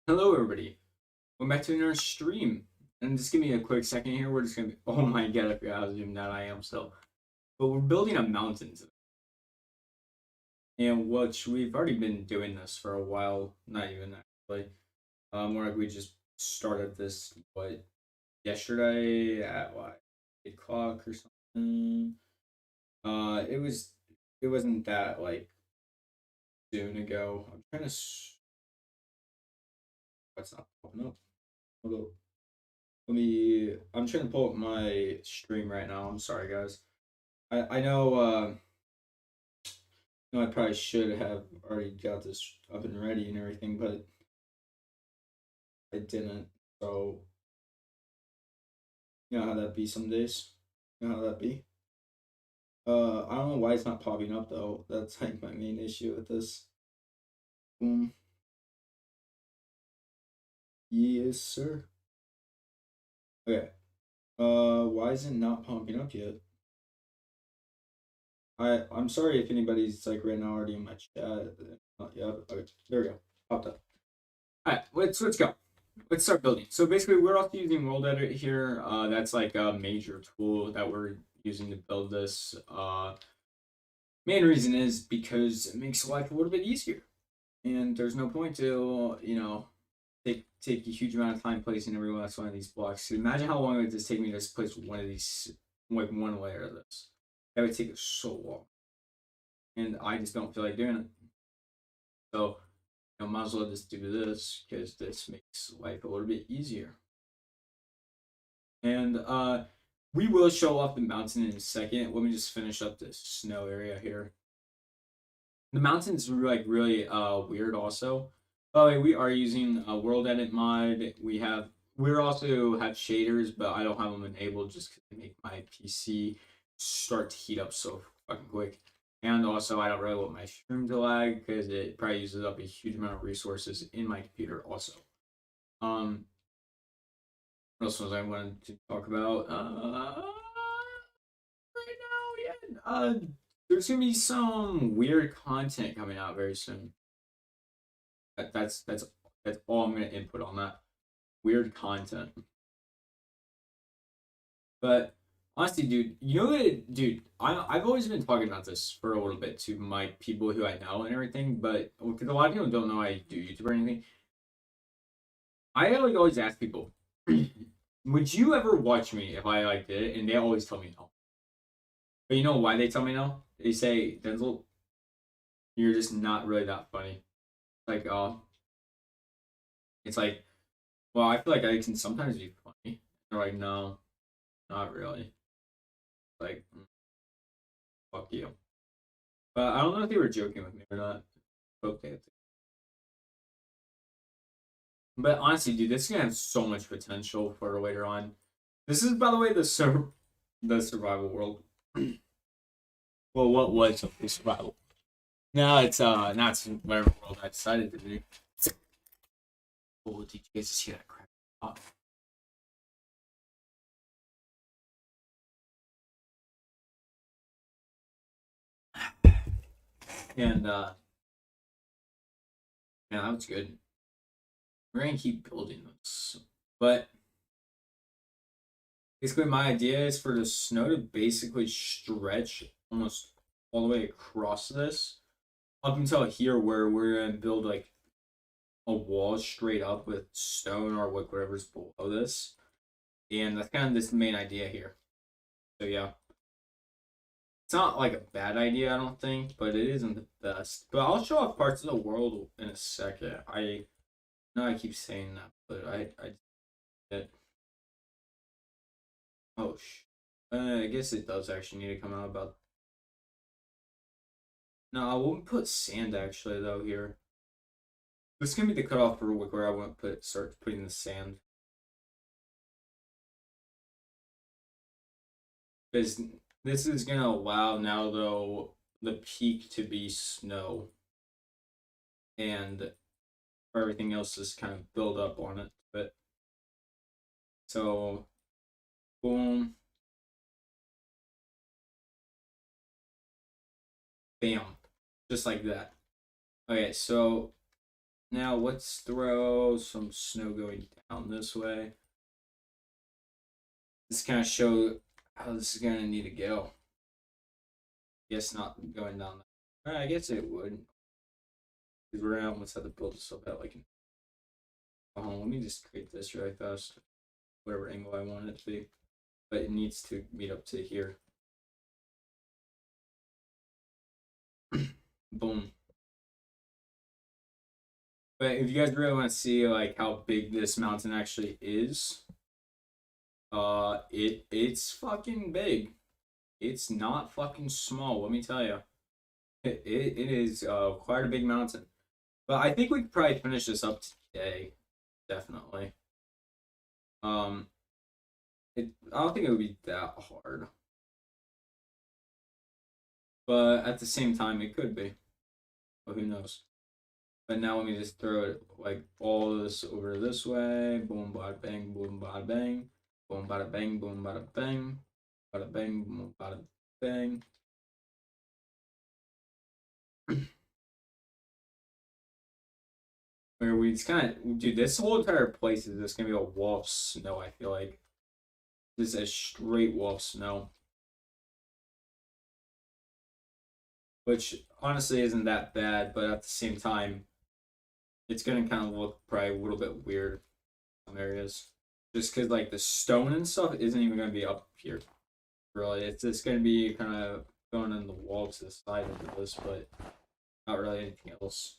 Hello, everybody. Welcome back to another stream. And just give me a quick second here. We're just gonna be. Oh my god, I forgot how zoomed out I am still. But we're building a mountain, and which we've already been doing this for a while. Not even actually. More like we just started this yesterday at 8 o'clock or something. It wasn't that soon ago. I'm trying to. What's not popping up? Hold up. I'm trying to pull up my stream right now. I'm sorry, guys. I know I probably should have already got this up and ready and everything, but I didn't. So, you know how that be some days? You know how that be? I don't know why it's not popping up though. That's like my main issue with this. Boom. Yes, sir. Okay. Why is it not popping up yet? I'm sorry if anybody's like right now already in my chat. Not yet. Okay, there we go. Popped up. All right, let's go. Let's start building. So basically, we're also using World Edit here. That's like a major tool that we're using to build this. Main reason is because it makes life a little bit easier, and there's no point to take a huge amount of time placing every last one of these blocks. So imagine how long it would just take me to just place one of these, like one layer of this. That would take us so long, and I just don't feel like doing it. So might as well just do this because this makes life a little bit easier. And we will show off the mountain in a second. Let me just finish up this snow area here. The mountain's like really weird also. Oh, we are using a world edit mod. We also have shaders, but I don't have them enabled just because they make my PC start to heat up so fucking quick. And also, I don't really want my stream to lag because it probably uses up a huge amount of resources in my computer also. What else was I wanted to talk about? Right now, yeah. There's gonna be some weird content coming out very soon. That's all I'm gonna input on that. Weird content. But honestly, dude, you know what, dude? I've always been talking about this for a little bit to my people who I know and everything, but because a lot of people don't know I do YouTube or anything, I like always ask people, would you ever watch me if I like did it? And they always tell me no. But you know why they tell me no? They say, Denzel, you're just not really that funny. Like, it's like, well, I feel like I can sometimes be funny. They're like, no, not really. Like, fuck you. But I don't know if they were joking with me or not. Okay. But honestly, dude, this is gonna have so much potential for later on. This is, by the way, the survival world. Well, what was the survival? Now it's whatever world I decided to do. Oh, did you guys just hear that crap? Oh. And yeah, that was good. We're gonna keep building this, but basically, my idea is for the snow to basically stretch almost all the way across this up until here, where we're gonna build like a wall straight up with stone or whatever's below this, and that's kind of this main idea here. So yeah, it's not like a bad idea, I don't think, but it isn't the best. But I'll show off parts of the world in a second. I know I keep saying that, but I did. Oh I guess it does actually need to come out about. No, I won't put sand actually though here. This is gonna be the cutoff for where I want to start putting the sand. Because this is gonna allow now though the peak to be snow and for everything else just kind of build up on it. But so boom, bam, just like that. Okay, so Now let's throw some snow going down this way. This kind of show how this is gonna need to go. Guess not going down. I guess it would. Because we're gonna almost have to build this up at like. Oh, let me just create this really fast. Whatever angle I want it to be, but it needs to meet up to here. Boom. But if you guys really want to see like how big this mountain actually is, it's fucking big. It's not fucking small. Let me tell you, it is quite a big mountain. But I think we could probably finish this up today, definitely. Um, I don't think it would be that hard, but at the same time, it could be. But who knows? But now let me just throw it like all this over this way. Boom, bada bang, boom, bada bang. Boom, bada bang, boom, bada bang. Bada bang, boom, bada bang. Where we just kind of, dude, this whole entire place is just gonna be a wall of snow, I feel like. This is a straight wall of snow. Which honestly isn't that bad, but at the same time, it's gonna kind of look probably a little bit weird in some areas. Just because like the stone and stuff isn't even gonna be up here. Really, it's just gonna be kind of going on the wall to the side of this, but not really anything else.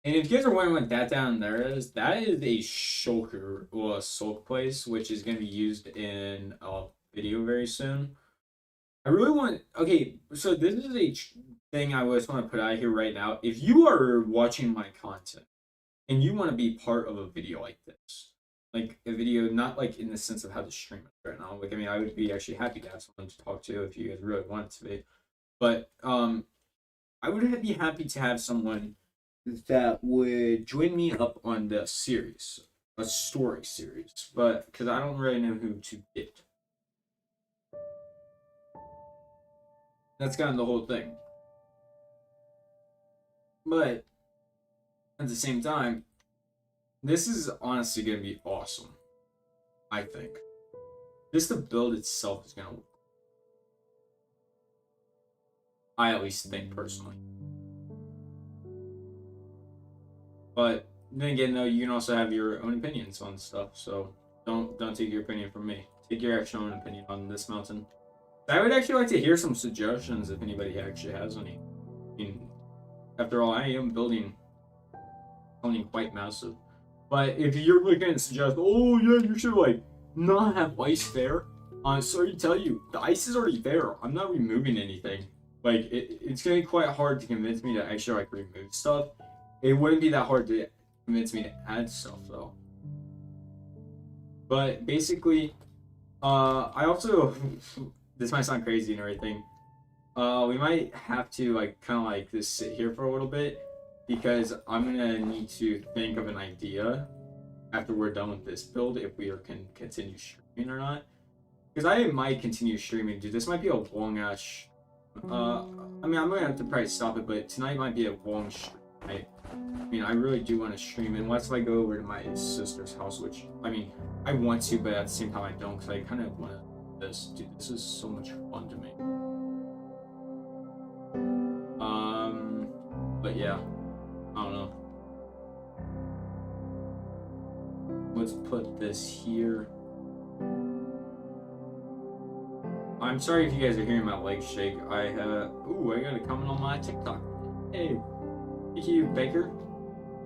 And if you guys are wondering what that down there is, that is a shulker or a sulk place, which is gonna be used in a video very soon. I really want. Okay, so this is a thing I just want to put out here right now. If you are watching my content and you want to be part of a video like this, like a video, not like in the sense of how to stream it right now. Like, I mean, I would be actually happy to have someone to talk to if you guys really want it to be. But I would be happy to have someone that would join me up on the series, a story series. But because I don't really know who to get. That's kind of the whole thing. But at the same time, this is honestly going to be awesome. I think. Just the build itself is going to. I at least think personally. But then again, though, you can also have your own opinions on stuff. So don't take your opinion from me. Take your actual own opinion on this mountain. I would actually like to hear some suggestions if anybody actually has any. I mean, after all, I am building something quite massive. But if you're looking to suggest, oh yeah, you should like not have ice there. Sorry to tell you, the ice is already there. I'm not removing anything. Like it's gonna be quite hard to convince me to actually like remove stuff. It wouldn't be that hard to convince me to add stuff though. But basically, I also this might sound crazy and everything. We might have to like kind of like just sit here for a little bit because I'm gonna need to think of an idea after we're done with this build if we can continue streaming or not. Because I might continue streaming, dude. This might be a long ass. I mean, I'm gonna have to probably stop it, but tonight might be a long stream. Right? I mean, I really do want to stream unless I go over to my sister's house, which I mean, I want to, but at the same time, I don't because I kind of want to. This, dude, this is so much fun to me. But yeah, I don't know. Let's put this here. I'm sorry if you guys are hearing my legs shake. I got a comment on my TikTok. Hey, thank you, Baker.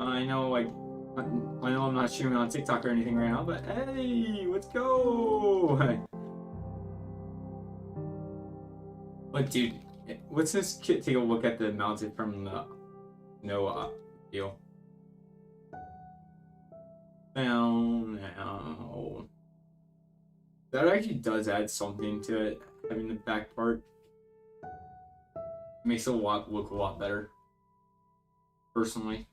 I know, like, I know I'm not streaming on TikTok or anything right now, but hey, let's go. But dude, let's just take a look at the mountain from the deal. Now. That actually does add something to it, having the back part. It makes it look a lot better. Personally.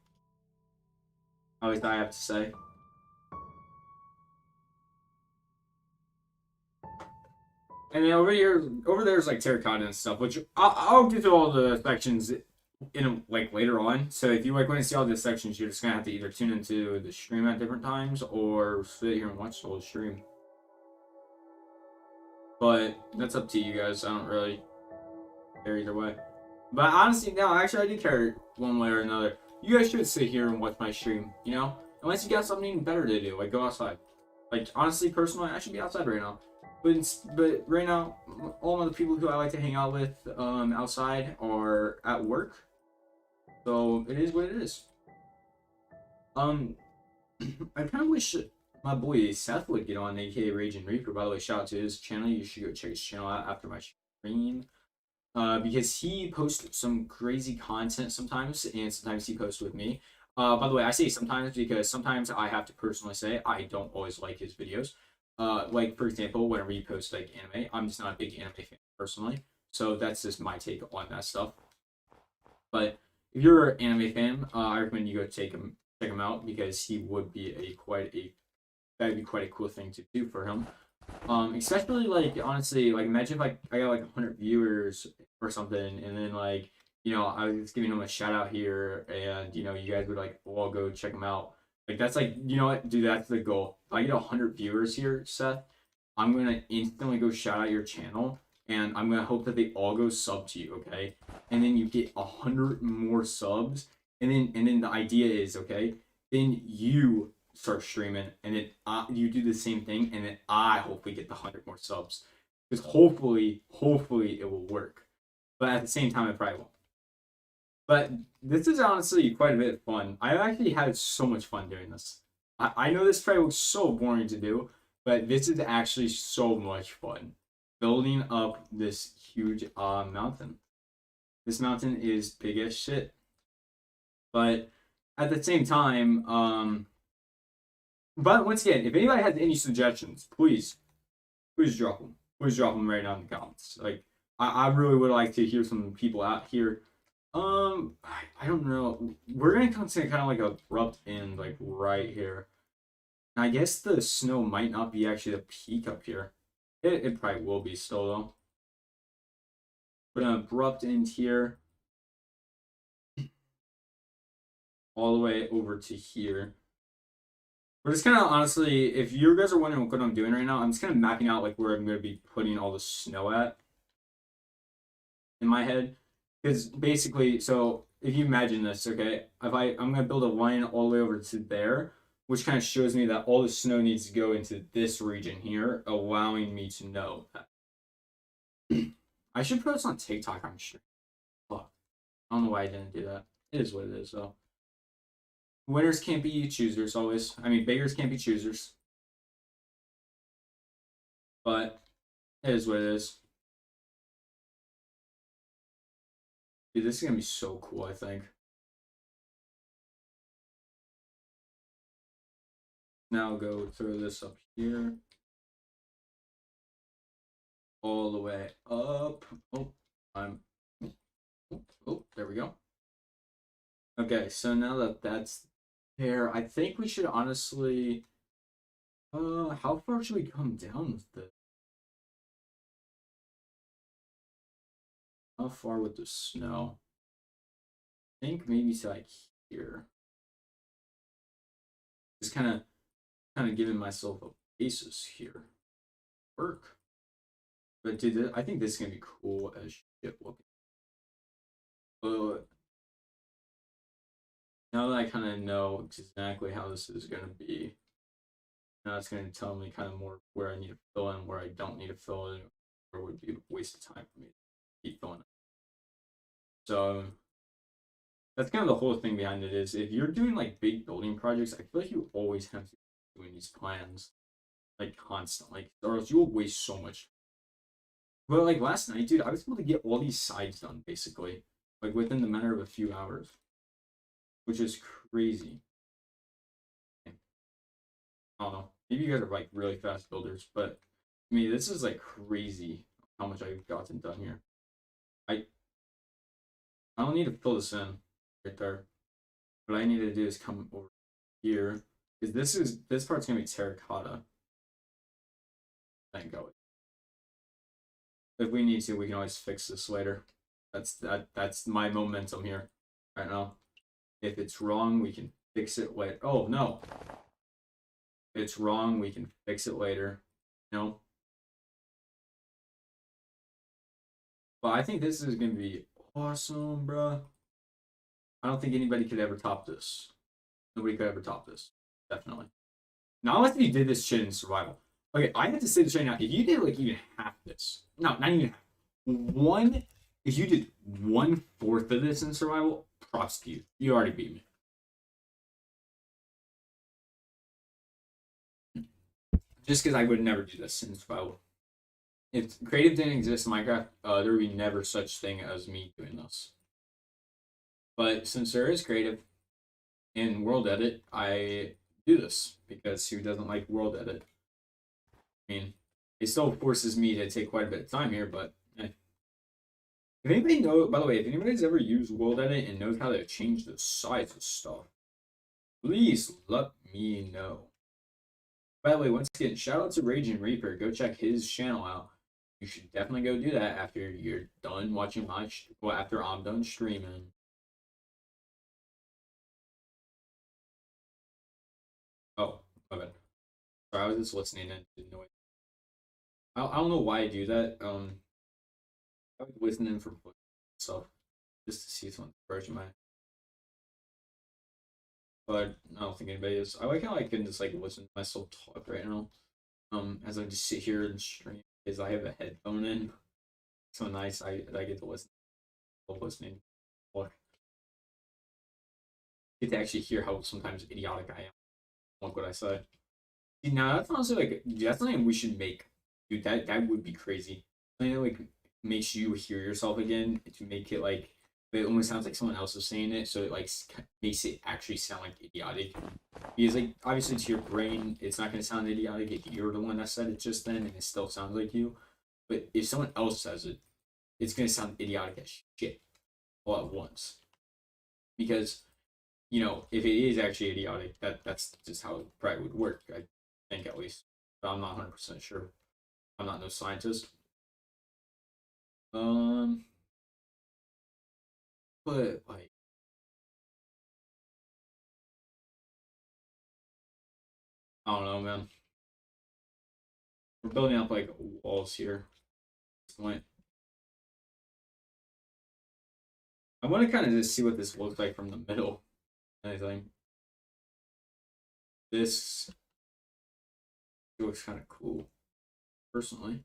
At least I have to say. And then over there's like terracotta and stuff, which I'll get to all the sections in like later on. So if you like want to see all the sections, you're just gonna have to either tune into the stream at different times or sit here and watch the whole stream. But that's up to you guys. I don't really care either way. But honestly, no, actually, I do care one way or another. You guys should sit here and watch my stream, you know? Unless you got something better to do, like go outside. Like, honestly, personally, I should be outside right now. But right now, all of the people who I like to hang out with outside are at work. So it is what it is. Um, I kind of wish my boy Seth would get on, aka Rage and Reaper. By the way, shout out to his channel. You should go check his channel out after my stream. Because he posts some crazy content sometimes, and sometimes he posts with me. By the way, I say sometimes because sometimes I have to personally say I don't always like his videos. Like for example, whenever he posts like anime, I'm just not a big anime fan personally. So that's just my take on that stuff. But if you're an anime fan, I recommend you go check him out because he would be that'd be quite a cool thing to do for him. Especially like honestly, like imagine if like I got like 100 viewers or something, and then like I was giving him a shout out here, and you guys would like all go check him out. Like that's like what, dude, that's the goal. If I get 100 viewers here, Seth, I'm gonna instantly go shout out your channel, and I'm gonna hope that they all go sub to you, okay? And then you get 100 more subs, and then the idea is okay, then you start streaming, and then you do the same thing, and then I hopefully get the 100 more subs, because hopefully it will work. But at the same time, it probably won't. But this is honestly quite a bit of fun. I actually had so much fun doing this. I know this probably looks so boring to do, but this is actually so much fun. Building up this huge mountain. This mountain is big as shit. But at the same time, but once again, if anybody has any suggestions, please drop them. Please drop them right now in the comments. Like, I really would like to hear some people out here. I don't know. We're gonna come to kind of like a abrupt end, like right here. And I guess the snow might not be actually the peak up here. It probably will be still though. But an abrupt end here, all the way over to here. We're just kind of honestly, if you guys are wondering what I'm doing right now, I'm just kind of mapping out like where I'm going to be putting all the snow at in my head. Because basically, so if you imagine this, okay, I'm going to build a line all the way over to there, which kind of shows me that all the snow needs to go into this region here, allowing me to know that. I should put this on TikTok, I'm sure. Fuck. I don't know why I didn't do that. It is what it is, though. Winners can't be choosers always. I mean, beggars can't be choosers. But it is what it is. Dude, this is gonna be so cool, I think. Now go throw this up here. All the way up. Oh, there we go. Okay, so now that that's there, I think we should honestly. How far should we come down with this? How far with the snow? I think maybe to like here. Just kind of giving myself a basis here. Work. But dude, I think this is gonna be cool as shit looking. But now that I kind of know exactly how this is gonna be, now it's gonna tell me kind of more where I need to fill in, where I don't need to fill in, where would be a waste of time for me to keep filling it. So that's kind of the whole thing behind it is if you're doing like big building projects, I feel like you always have to be doing these plans like constantly, or else you will waste so much. But like last night, dude, I was able to get all these sides done basically, like within the matter of a few hours, which is crazy. I don't know. Maybe you guys are like really fast builders, but I mean, this is like crazy how much I've gotten done here. I I don't need to fill this in right there. What I need to do is come over here because this part's gonna be terracotta. Thank God. If we need to, we can always fix this later. That's my momentum here right now. If it's wrong, we can fix it later. Oh no. If it's wrong, we can fix it later. No. But I think this is gonna be awesome, bruh. I don't think anybody could ever top this. Nobody could ever top this. Definitely. Not unless you did this shit in survival. Okay, I have to say this right now. If you did like even half this, no, not even half, one, if you did 1/4 of this in survival, props to you. You already beat me. Just because I would never do this in survival. If creative didn't exist in Minecraft, there would be never such thing as me doing this. But since there is creative in world edit, I do this because who doesn't like world edit? I mean, it still forces me to take quite a bit of time here, but if anybody know, by the way, if anybody's ever used world edit and knows how to change the size of stuff, please let me know. By the way, once again, shout out to Raging Reaper. Go check his channel out. You should definitely go do that after you're done watching my, well, after I'm done streaming. Oh, my bad. Sorry, I was just listening and didn't know it. I don't know why I do that. I like listening for myself just to see someone's approaching my. But I don't think anybody is. I like how I can just like listen to myself talk right now. As I just sit here and stream because I have a headphone in. So nice. I get to listen. Listening. Look, get to actually hear how sometimes idiotic I am. Like what I say. Now that's honestly like that's something we should make. Dude, that would be crazy. Something that like makes you hear yourself again to make it like it almost sounds like someone else is saying it, so it like makes it actually sound like idiotic. Because like obviously to your brain, it's not gonna sound idiotic if you're the one that said it just then, and it still sounds like you. But if someone else says it, it's gonna sound idiotic as shit all at once. Because if it is actually idiotic, that's just how it probably would work. I think at least, but I'm not 100% sure. I'm not no scientist. Um, but like, I don't know, man. We're building up like walls here. Point. I want to kind of just see what this looks like from the middle. Anything. This looks kind of cool, personally.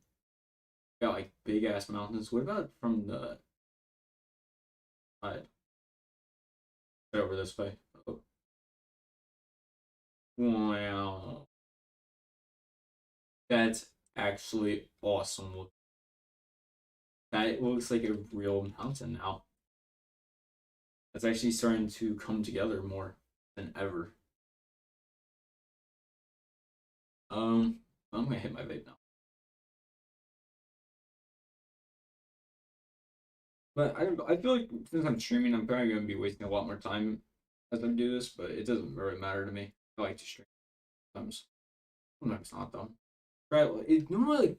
Got like big ass mountains. What about from the side? Right over this way. Oh. Wow. That's actually awesome. That looks like a real mountain now. That's actually starting to come together more than ever. I'm gonna hit my vape now. But I feel like since I'm streaming, I'm probably gonna be wasting a lot more time as I do this, but it doesn't really matter to me. I like to stream sometimes. Sometimes not though. Right? It normally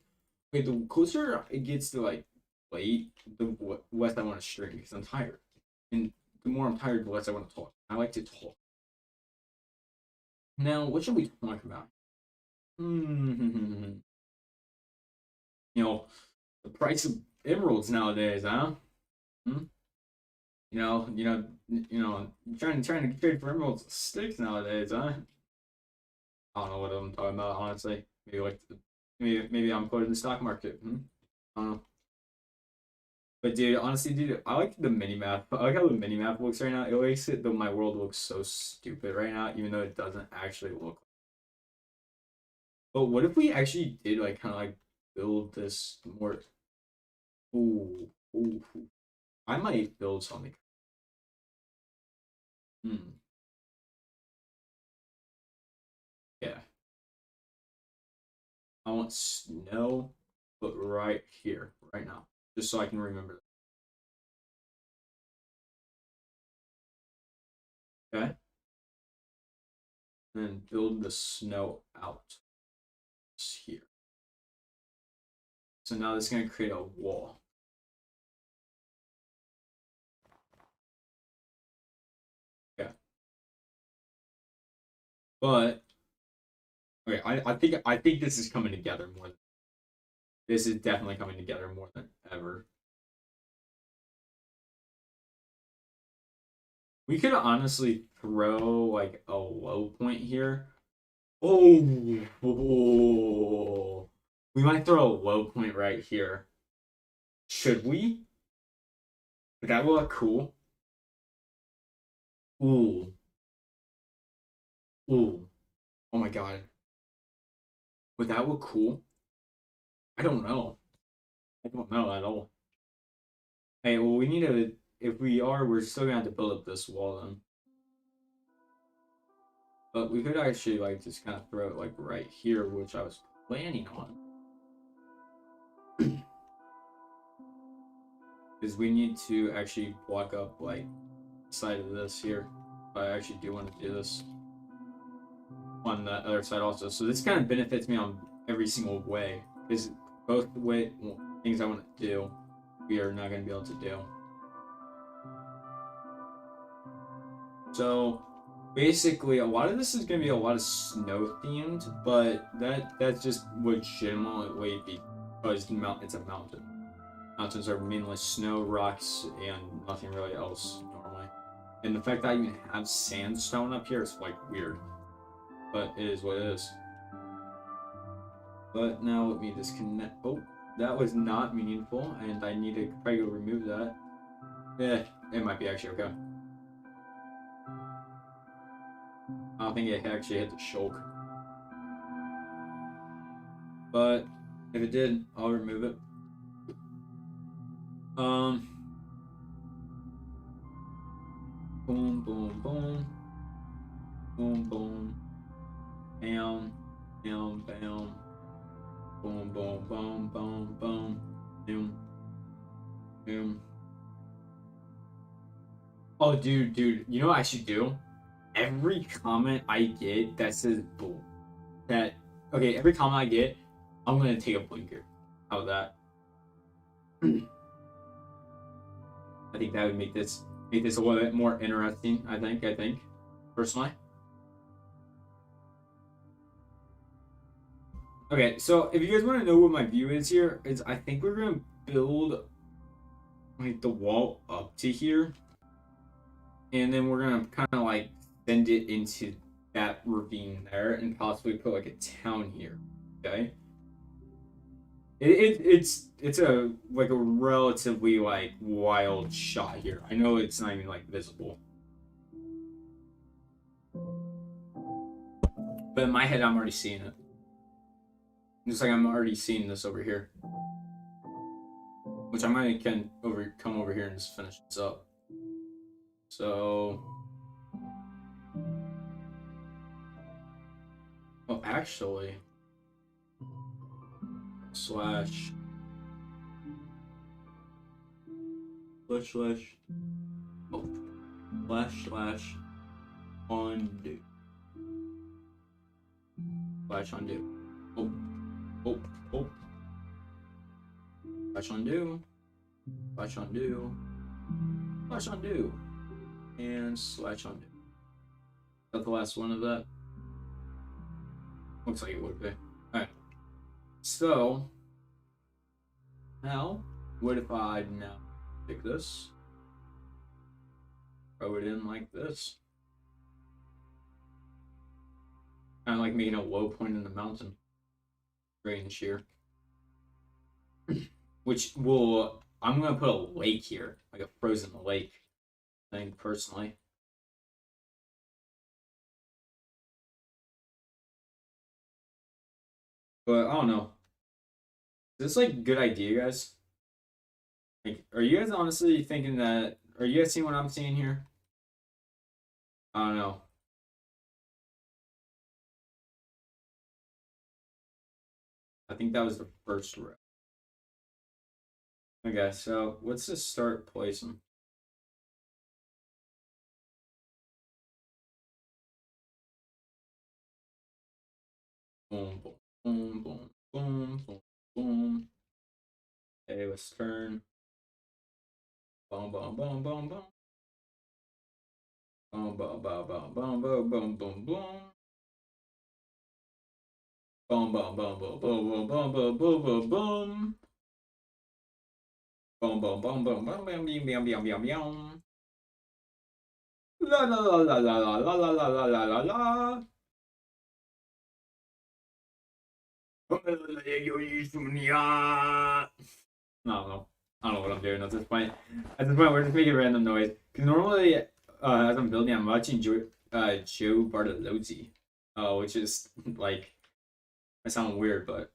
like the closer it gets to like late, the less I want to stream because I'm tired, and the more I'm tired, the less I want to talk. I like to talk. Now, what should we talk about? Hmm. You know, the price of emeralds nowadays, huh? Hmm? Trying to trade for emeralds sticks nowadays, huh? I don't know what I'm talking about, honestly. Maybe I'm quoting the stock market. I don't know. But dude, honestly, dude, I like the mini map. I like how the mini map looks right now. It makes it though my world looks so stupid right now, even though it doesn't actually look. But what if we actually did like kind of like build this more? Ooh, ooh, ooh. I might build something. Hmm. Yeah. I want snow, but right here, right now, just so I can remember. Okay, and then build the snow out here. So now this is gonna create a wall. But okay, I think this is coming together more. This is definitely coming together more than ever. We could honestly throw like a low point here. Oh, we might throw a low point right here. Should we? Would that look cool? Ooh, ooh. Oh my god. Would that look cool? I don't know. I don't know at all. Hey, well, we need to. If we are, we're still gonna have to build up this wall then. But we could actually like just kind of throw it like right here, which I was planning on. Because we need to actually block up like side of this here. But I actually do want to do this on the other side also. So this kind of benefits me on every single way. Because both way things I want to do, we are not going to be able to do. So basically, a lot of this is going to be a lot of snow themed, but that's just legitimately because it's a mountain. Mountains are mainly snow, rocks, and nothing really else normally. And the fact that I even have sandstone up here is like weird, but it is what it is. But now let me disconnect. Oh, that was not meaningful, and I need to probably go remove that. Yeah, it might be actually okay. I don't think it actually hit the shulk. But if it did, I'll remove it. Um, boom, boom, boom, boom, boom, bam, bam, bam, boom, boom, boom, boom, boom, boom, boom. Oh, dude, you know what I should do? Every comment I get that says bull, that okay, every comment I get, I'm gonna take a blinker. How about that? I think that would make this a little bit more interesting. I think personally. Okay, so if you guys want to know what my view is here, is I think we're gonna build like the wall up to here, and then we're gonna kind of like send it into that ravine there, and possibly put like a town here. Okay. It's a like a relatively like wild shot here. I know it's not even like visible, but in my head I'm already seeing it. Just like I'm already seeing this over here, which I might can come over here and just finish this up. So, oh, actually, slash slash oh slash undo undo. Oh, oh, oh. Slash undo. Slash undo. Slash undo. And slash undo. Is that the last one of that? Looks like it would be. Alright. So, now, what if I now take this, throw it in like this? Kind of like making a low point in the mountain range here. Which will, I'm going to put a lake here, like a frozen lake, I think, personally. But I don't know. Is this like a good idea, guys? Like, are you guys honestly thinking that? Are you guys seeing what I'm seeing here? I don't know. I think that was the first row. Okay, so let's just start placing. Boom, boom, boom, boom, boom, boom, boom. Okay, let's turn. Boom, boom, boom, boom, boom. Boom, boom, boom, boom, boom, boom, boom, boom, boom. Boom, boom, boom, boom, boom, boom, boom, boom, boom, boom, boom. Boom, boom, boom, boom, boom, bam, bam, bam, bam, bam, bam. La la la la la la la la la la la la. I don't know. I don't know what I'm doing at this point. At this point, we're just making random noise. Because normally, as I'm building, I'm watching Joe Bartolozzi, which is like, I sound weird, but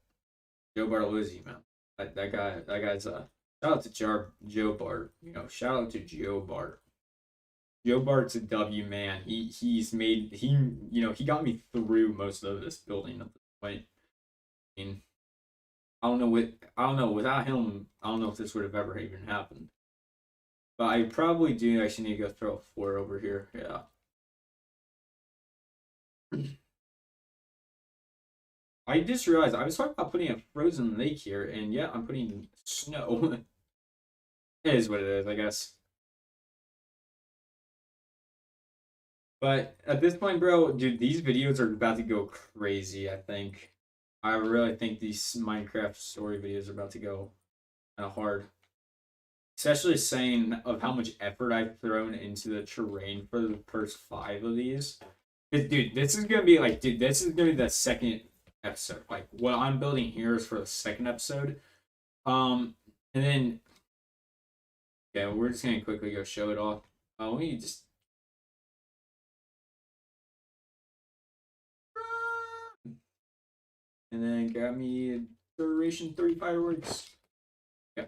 Joe Bartolozzi, man, that guy's shout out to Joe Bart. You know, shout out to Joe Bart. Joe Bart's a W man. He got me through most of this building at this point. I mean, I don't know, without him, I don't know if this would have ever even happened. But I probably do actually need to go throw a floor over here. Yeah. I just realized I was talking about putting a frozen lake here, and yeah, I'm putting snow. It is what it is, I guess. But at this point, bro, dude, these videos are about to go crazy, I think. I really think these Minecraft story videos are about to go kind of hard. Especially saying of how much effort I've thrown into the terrain for the first 5 of these. Dude, this is gonna be like, dude, this is gonna be the second episode. Like, what I'm building here is for the second episode. And then, yeah, we're just gonna quickly go show it off. Let me just. And then grab me duration 3 fireworks. Yeah.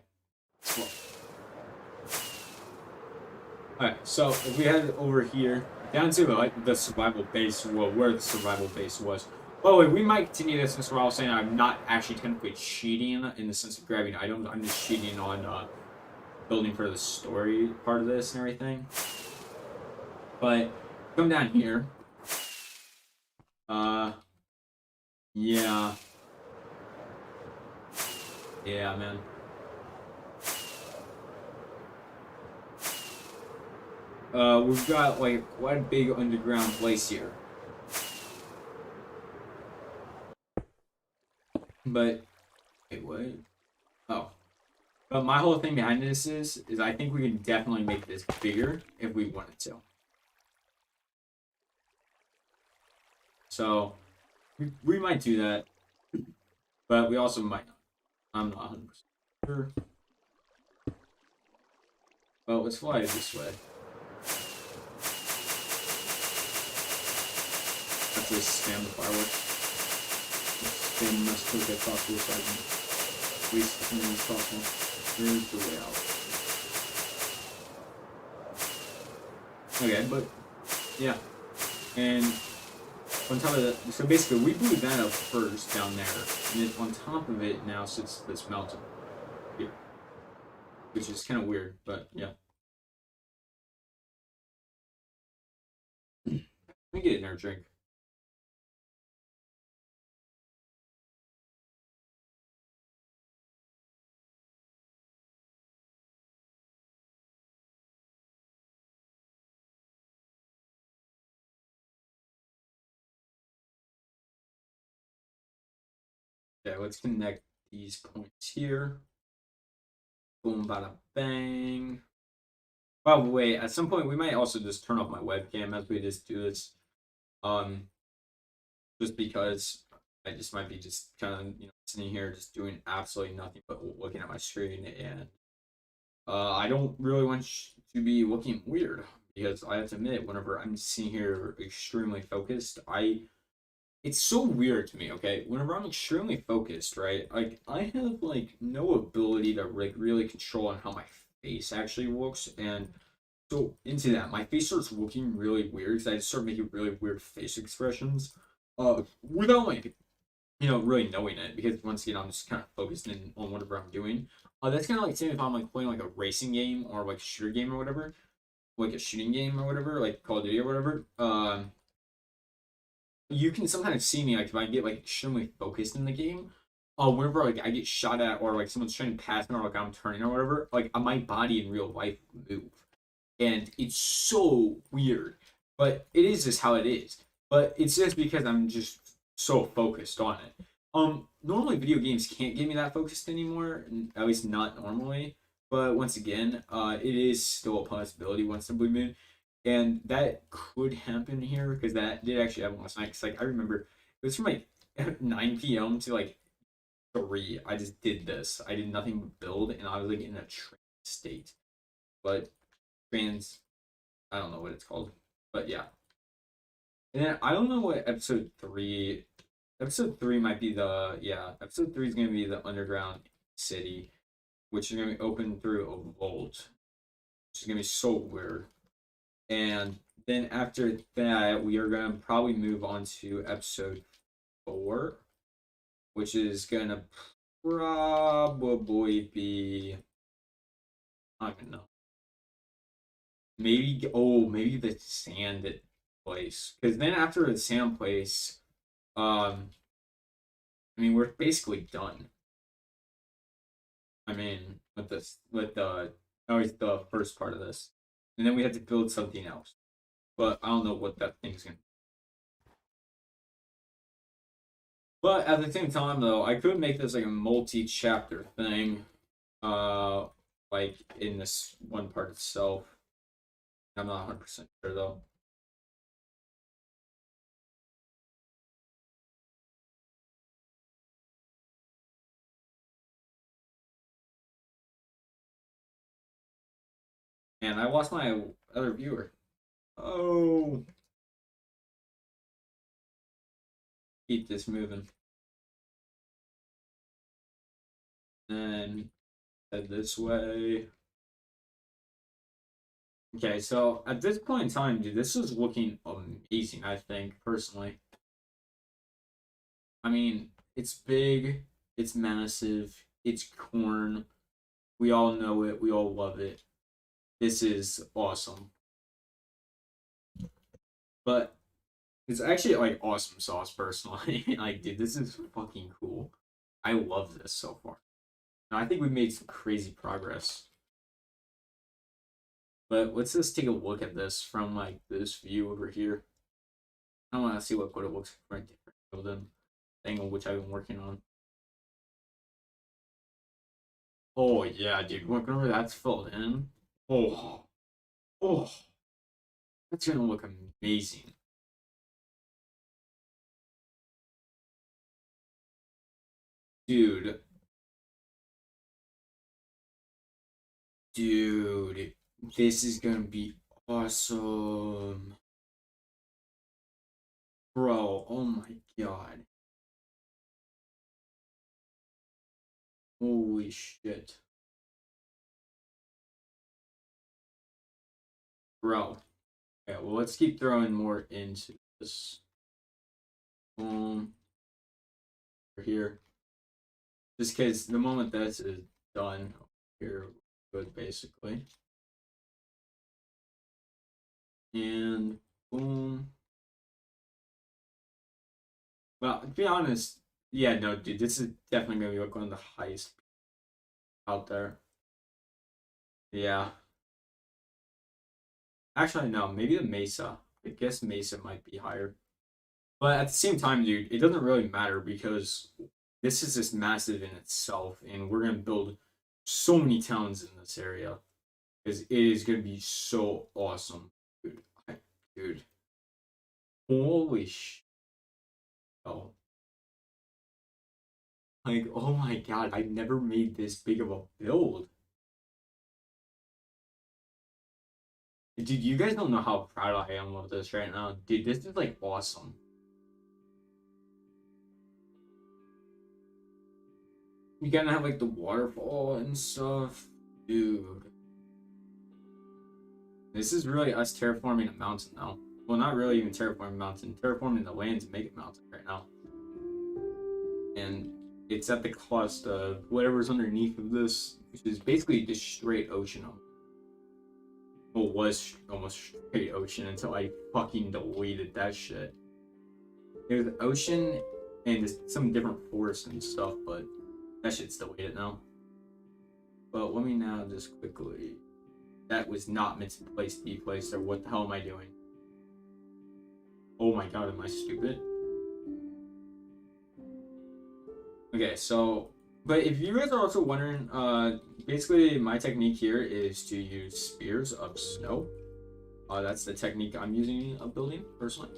Cool. Alright, so if we head over here, down to like the survival base, well, where the survival base was. Oh, wait, we might continue this since I was saying I'm not actually technically cheating in the sense of grabbing items. I'm just cheating on building for the story part of this and everything. But come down here. Yeah. Yeah, man. We've got like quite a big underground place here. But wait, what? Oh. But my whole thing behind this is I think we can definitely make this bigger if we wanted to. So we might do that. But we also might not. I'm not 100% sure. Well, let's fly it this way. Let's just spam the fireworks. Let's spam as quick as possible so I can waste as many as possible. Here's the way out. Okay, but yeah. And on top of that, so basically we blew that up first down there. And then on top of it now sits this mountain here. Which is kind of weird, but yeah. Let me get in there, drink. Yeah, let's connect these points here. Boom, bada, bang. By the way, at some point we might also just turn off my webcam as we just do this. Just because I just might be just kind of sitting here just doing absolutely nothing but looking at my screen, and I don't really want to be looking weird because I have to admit, whenever I'm sitting here extremely focused, it's so weird to me, okay? Whenever I'm extremely focused, right? Like I have like no ability to like really control on how my face actually looks, and so into that, my face starts looking really weird because I just start making really weird face expressions, without like really knowing it, because once again I'm just kind of focused in on whatever I'm doing. That's kind of like saying if I'm like playing like a racing game or like a shooter game or whatever, like a shooting game or whatever, like Call of Duty or whatever. You can sometimes see me like if I get like extremely focused in the game. Whenever like I get shot at or like someone's trying to pass me or like I'm turning or whatever, like my body in real life move, and it's so weird. But it is just how it is. But it's just because I'm just so focused on it. Normally video games can't get me that focused anymore, at least not normally. But once again, it is still a possibility once the blue moon, and that could happen here because that did actually happen last night. Cause like I remember it was from like 9 p.m. to like 3. I just did this. I did nothing but build, and I was like in a trance state. But trans, I don't know what it's called, but yeah. And then I don't know what episode 3. Episode 3 might be the Episode 3 is gonna be the underground city, which is gonna be open through a vault, which is gonna be so weird. And then after that, we are gonna probably move on to episode 4, which is gonna probably be, I don't know, maybe the sand place, because then after the sand place, um, I mean we're basically done. I mean, with the always the first part of this, and then we have to build something else. But I don't know what that thing's gonna. But at the same time, though, I could make this like a multi-chapter thing, uh, like in this one part itself. I'm not 100% sure though. And I lost my other viewer. Oh, keep this moving. And head this way. Okay, so at this point in time, dude, this is looking amazing, I think, personally. I mean, it's big, it's massive, it's corn. We all know it, we all love it. This is awesome. But it's actually like awesome sauce, personally. Like, dude, this is fucking cool. I love this so far. And I think we made some crazy progress. But let's just take a look at this from like this view over here. I want to see what it looks like from a different building thing which I've been working on. Oh yeah, dude, whenever that's filled in, oh, oh, that's gonna look amazing, dude. Dude, this is gonna be awesome, bro. Oh my god, holy shit, bro. Yeah, well, let's keep throwing more into this. Over here, just because the moment that's done, here, good basically, and boom. Well, to be honest, yeah, no, dude, this is definitely gonna be like one of the highest out there. Yeah, actually, no, maybe the Mesa. I guess Mesa might be higher, but at the same time, dude, it doesn't really matter because this is just massive in itself, and we're gonna build so many towns in this area because it is gonna be so awesome, dude. Dude, holy sh! Oh, like, oh my god, I never made this big of a build. Dude, you guys don't know how proud I am of this right now. Dude, this is like awesome. You gotta have like the waterfall and stuff. Dude. This is really us terraforming a mountain now. Well, not really even terraforming a mountain, terraforming the land to make it mountain right now. And it's at the cost of whatever's underneath of this, which is basically just straight ocean. Well, was almost straight ocean until I fucking deleted that shit. It was ocean and just some different forests and stuff, but that shit's deleted now. But let me now just quickly. That was not meant to be placed, or what the hell am I doing? Oh my god, am I stupid? Okay, so, but if you guys are also wondering, basically my technique here is to use spears of snow. That's the technique I'm using of building personally.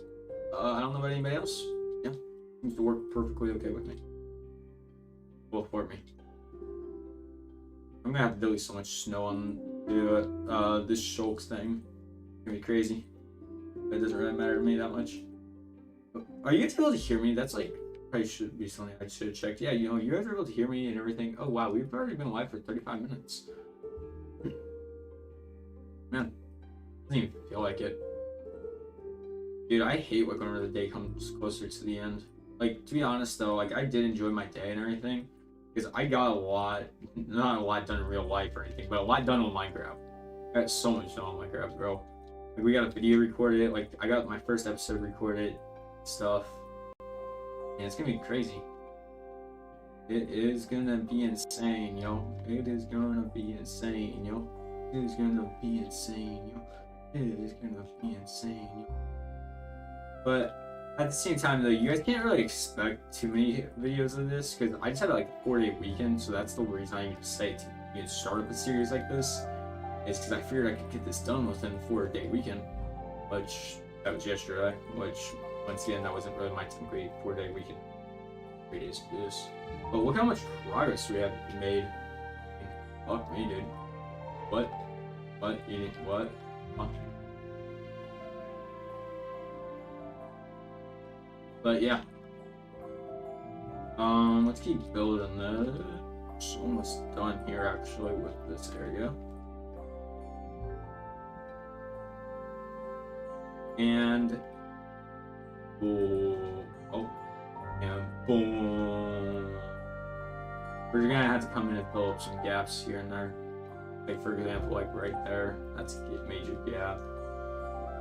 I don't know about anybody else. Yeah, seems to work perfectly okay with me. Well, for me. I'm gonna have to delete so much snow on the this shulks thing. It's gonna be crazy. It doesn't really matter to me that much. Are you guys able to hear me? That's like probably should be something I should have checked. Yeah, you know, you guys are able to hear me and everything. Oh wow, we've already been live for 35 minutes. Man, doesn't even feel like it. Dude, I hate like whenever the day comes closer to the end. Like, to be honest though, like I did enjoy my day and everything. Because I got a lot, not a lot done in real life or anything, but a lot done on Minecraft. I got so much done on Minecraft, bro. Like, we got a video recorded, like I got my first episode recorded, stuff. And it's gonna be crazy. It is gonna be insane, yo. It is gonna be insane, yo. It is gonna be insane, yo. It is gonna be insane, yo. But at the same time, though, you guys can't really expect too many videos of this because I just had like a 4-day weekend, so that's the reason I even say to even start up a series like this. Is because I figured I could get this done within a 4-day weekend, which that was yesterday. Which once again, that wasn't really my typical 4-day weekend. 3 days to do this. But look how much progress we have made. Fuck me, dude. What? What? Eating what? Huh? But yeah. Let's keep building this. It's almost done here actually with this area. And boom. Oh. And boom. We're gonna have to come in and fill up some gaps here and there. Like for example, like right there. That's a major gap.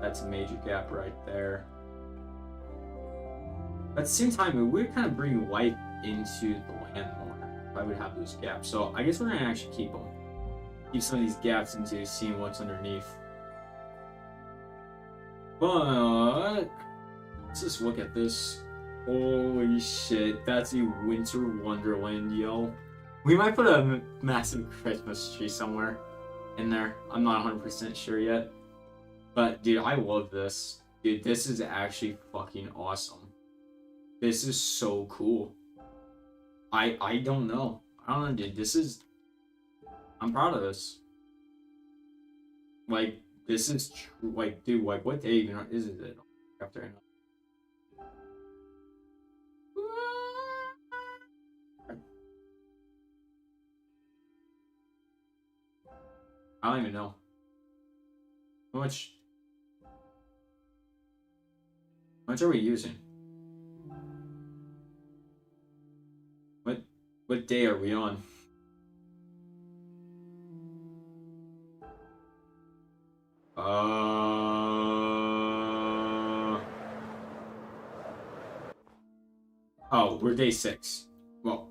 That's a major gap right there. At the same time, it would kind of bring life into the land more if I would have those gaps. So I guess we're gonna actually keep them. Keep some of these gaps into seeing what's underneath. But let's just look at this. Holy shit, that's a winter wonderland, yo. We might put a massive Christmas tree somewhere in there. I'm not 100% sure yet. But dude, I love this. Dude, this is actually fucking awesome. This is so cool. I don't know. I don't know, dude. This is... I'm proud of this. Like, this is true. Like, dude, like, what day even is it? After I don't even know. How much are we using? What day are we on? Oh, we're day 6. Well,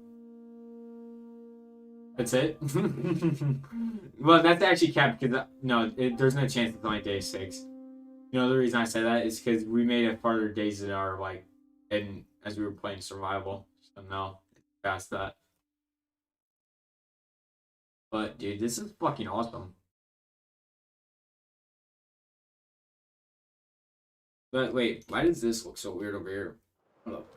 that's it. Well, that's actually capped because no, there's no chance it's only day 6. You know, the reason I say that is because we made it farther days than our like, and as we were playing survival. So no, it's past that. But dude, this is fucking awesome. But wait, why does this look so weird over here? Hold up.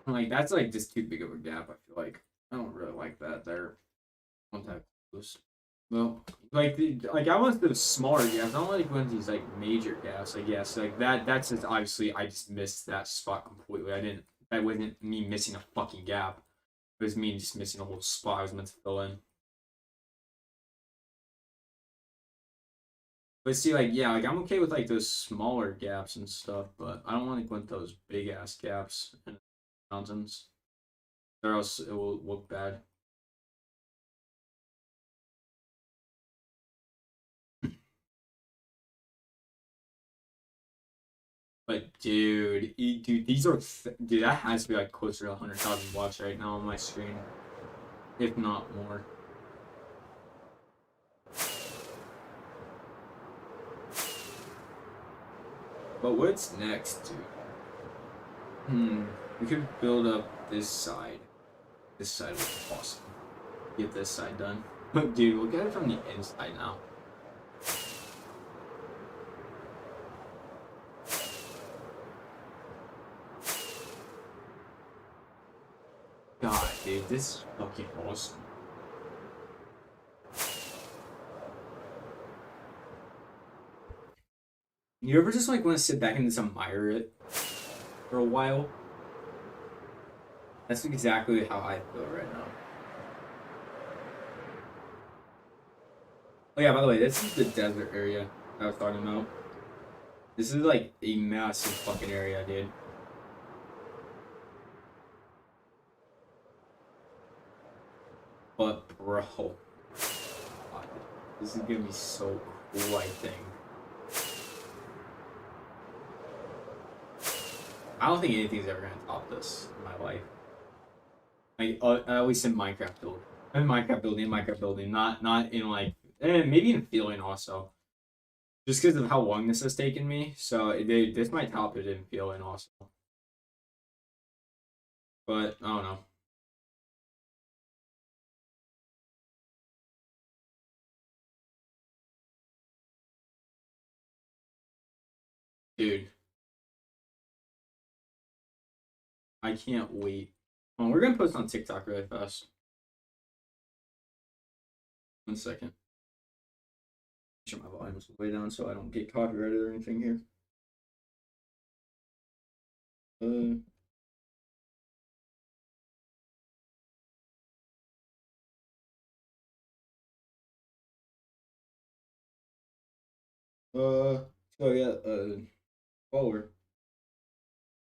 Like that's like just too big of a gap. I feel like I don't really like that there. One type close. Well, like I want those smaller gaps. I don't like one of these like major gaps. I guess like that. That's just obviously I just missed that spot completely. I didn't. That wasn't me missing a fucking gap. It was me just missing a whole spot I was meant to fill in. But see, like yeah, like I'm okay with like those smaller gaps and stuff, but I don't want to go into those big ass gaps in mountains, or else it will look bad. But dude, these are dude. That has to be like closer to 100,000 watts right now on my screen, if not more. But what's next, dude? We could build up this side. This side was awesome. Get this side done. Dude, we'll get it from the inside now. God, dude, this is fucking awesome. You ever just like want to sit back and just admire it for a while? That's exactly how I feel right now. Oh yeah, by the way, this is the desert area I was talking about. This is like a massive fucking area, dude. But bro, God, this is gonna be so cool, I think. I don't think anything's ever gonna top this in my life. Like at least in Minecraft building. Minecraft building, not in like maybe in feeling also. Just because of how long this has taken me, so this might top it in feeling also. But I don't know. Dude, I can't wait. Oh, we're gonna post on TikTok really fast. 1 second. Make sure my volume's way down so I don't get copyrighted or anything here. Uh, let's go get a follower.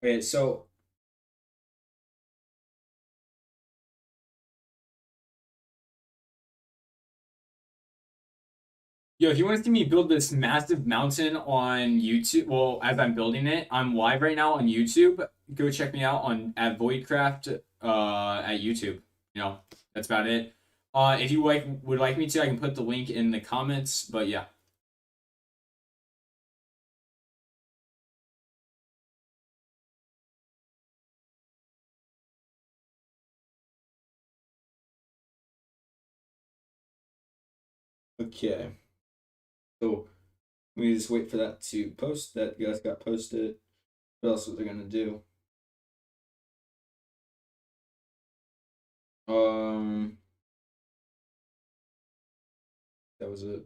Okay, so yo, if you want to see me build this massive mountain on YouTube, well, as I'm building it, I'm live right now on YouTube. Go check me out on at Voidcraft at YouTube. You know, that's about it. If you would like me to, I can put the link in the comments. But yeah. Okay. So we just wait for that to post. That guys got posted. What else was I gonna do? Um, that was it.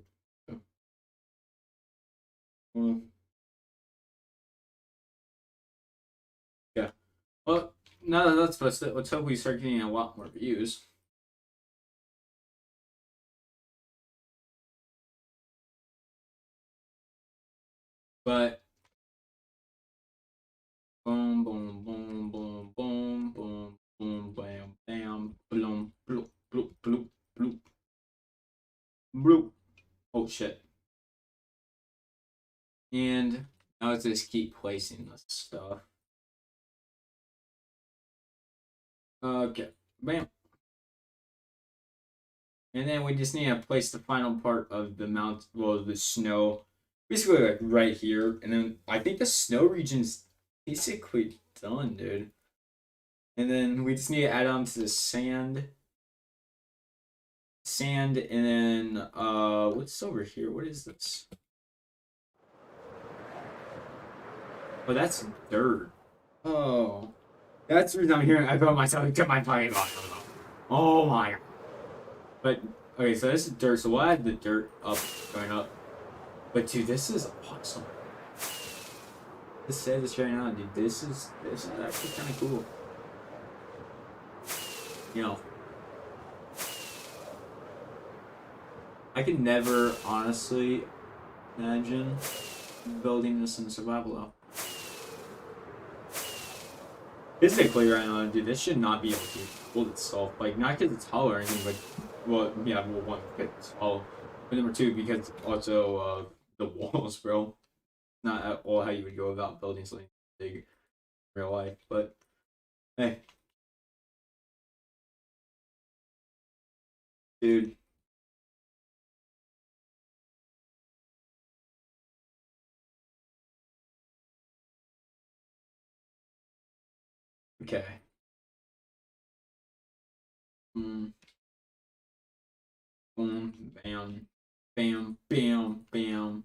Well, yeah. Well, now that that's posted, let's hope we start getting a lot more views. But boom, boom, boom, boom, boom, boom, boom, bam, bam, bloom, bloop, bloop, bloop, bloop, bloop. Oh shit. And now let's just keep placing this stuff. Okay. Bam. And then we just need to place the final part of the mount, well, the snow, basically like right here. And then I think the snow region's basically done, dude. And then we just need to add on to the sand, and then what's over here? What is this? Oh, that's dirt. Oh, that's the reason I'm hearing. I thought myself kept my fucking volume up. Oh my god. But okay, so this is dirt. So we'll add the dirt up, going up. But dude, this is awesome. Just say this right now, dude. This is actually kind of cool. You know, I could never honestly imagine building this in survival though. Physically right now, dude, this should not be able to hold itself. Like, not because it's hollow or anything, but, well, yeah, well, one, because it's hollow. But number two, because also, the walls, bro. Not at all how you would go about building something big in real life. But, hey, dude. Okay. Boom, boom, bam, bam, bam, bam,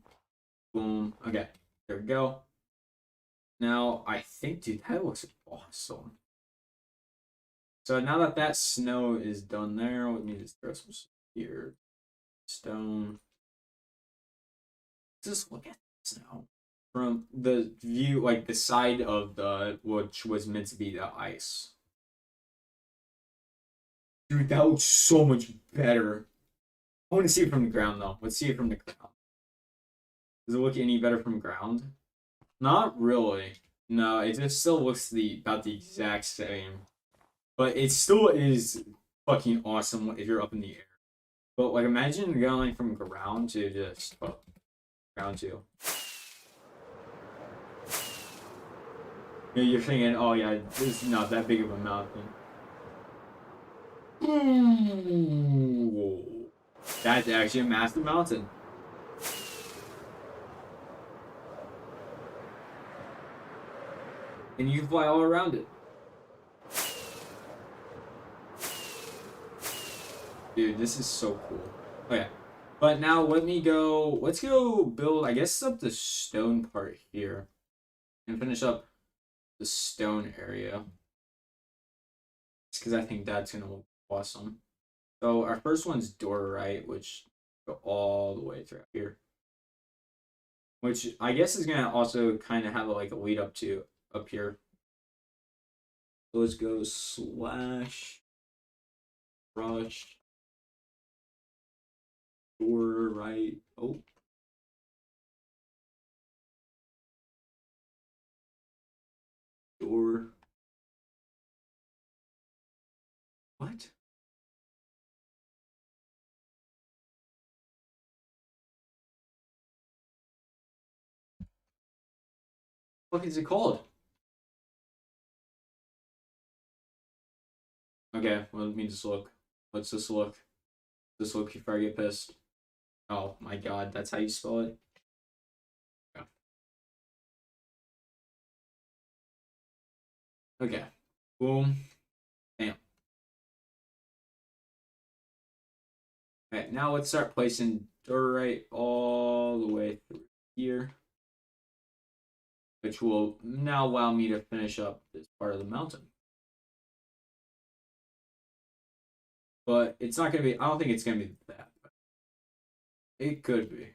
boom. Okay, there we go. Now, I think, dude, that looks awesome. So now that that snow is done there, we need to throw some here. Stone. Just look at this now. From the view, like the side of the, which was meant to be the ice. Dude, that looks so much better. I want to see it from the ground, though. Let's see it from the ground. Does it look any better from ground? Not really. No, it just still looks about the exact same. But it still is fucking awesome if you're up in the air. But like, imagine going from ground to just ground to. You're thinking, oh yeah, this is not that big of a mountain. Ooh, that's actually a massive mountain. And you can fly all around it. Dude, this is so cool. Okay. But now let's go build, I guess, up the stone part here. And finish up the stone area. Just because I think that's going to look awesome. So our first one's door right, which go all the way through here. Which I guess is going to also kind of have like a lead up to up here. So let's go slash brush door right. Oh. Door. What? What is it called? Okay, well, let me just look. Let's just look. Just look before I get pissed. Oh my god, that's how you spell it? Yeah. Okay. Boom. Bam. Okay, now let's start placing diorite all the way through here. Which will now allow me to finish up this part of the mountain. But it's not going to be, I don't think it's going to be that bad. It could be.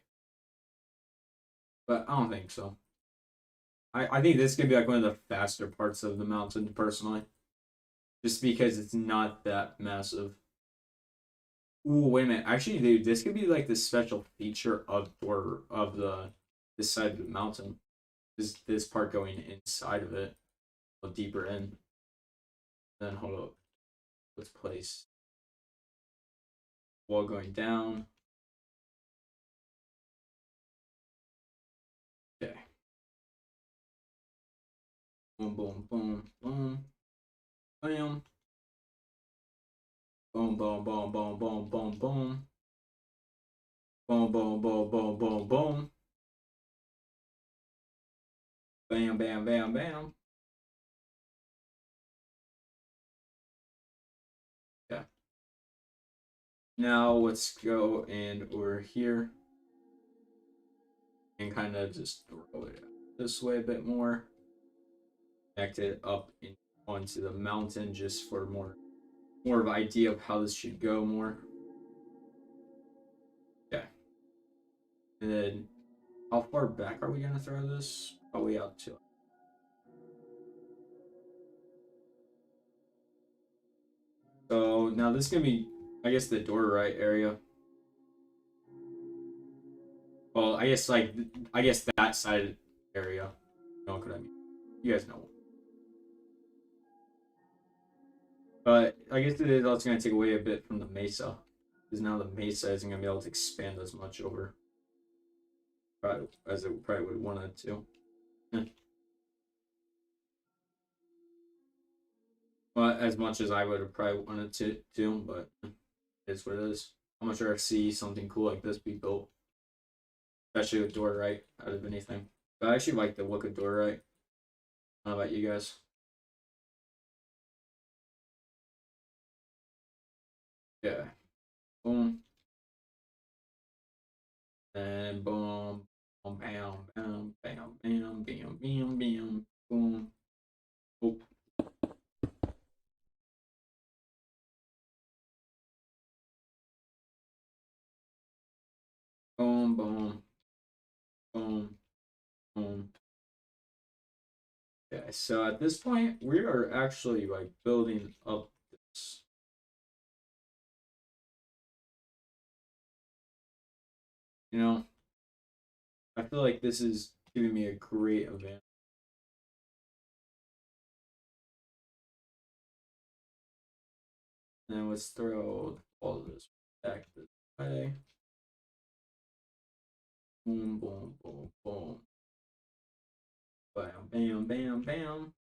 But I don't think so. I think this could be like one of the faster parts of the mountain, personally. Just because it's not that massive. Ooh, wait a minute. Actually, dude, this could be like the special feature of this side of the mountain. This part going inside of it, a little deeper in. Then hold up. Let's place wall going down. Okay. Boom, boom, boom, boom. Bam. Boom, boom, boom, boom, boom, boom, boom. Boom, boom, boom, boom, boom, boom. Bam, bam, bam, bam. Yeah. Now let's go in over here and kind of just throw it this way a bit more. Connect it up onto the mountain just for more of an idea of how this should go more. Yeah. And then how far back are we gonna throw this? Probably out to. So now this is gonna be, I guess, the door right area. Well, I guess that side area. You know what I mean? You guys know. But I guess it is also gonna take away a bit from the mesa, because now the mesa isn't gonna be able to expand as much over, as it probably would want it to. Well, as much as I would have probably wanted to do, but it's what it is. I'm not sure I see something cool like this be built, especially with Dorite out of anything. But I actually like the look of Dorite. How about you guys? Yeah. Boom. And boom. Boom. Bam. Bam. Bam. Bam. Bam. Bam. Bam. Boom. Oh. Boom. Boom. Boom. Boom. Okay, so at this point, we are actually like building up this. You know, I feel like this is giving me a great advantage. And let's throw all this back this way. Boom, boom, boom, boom. Bam, bam, bam, bam.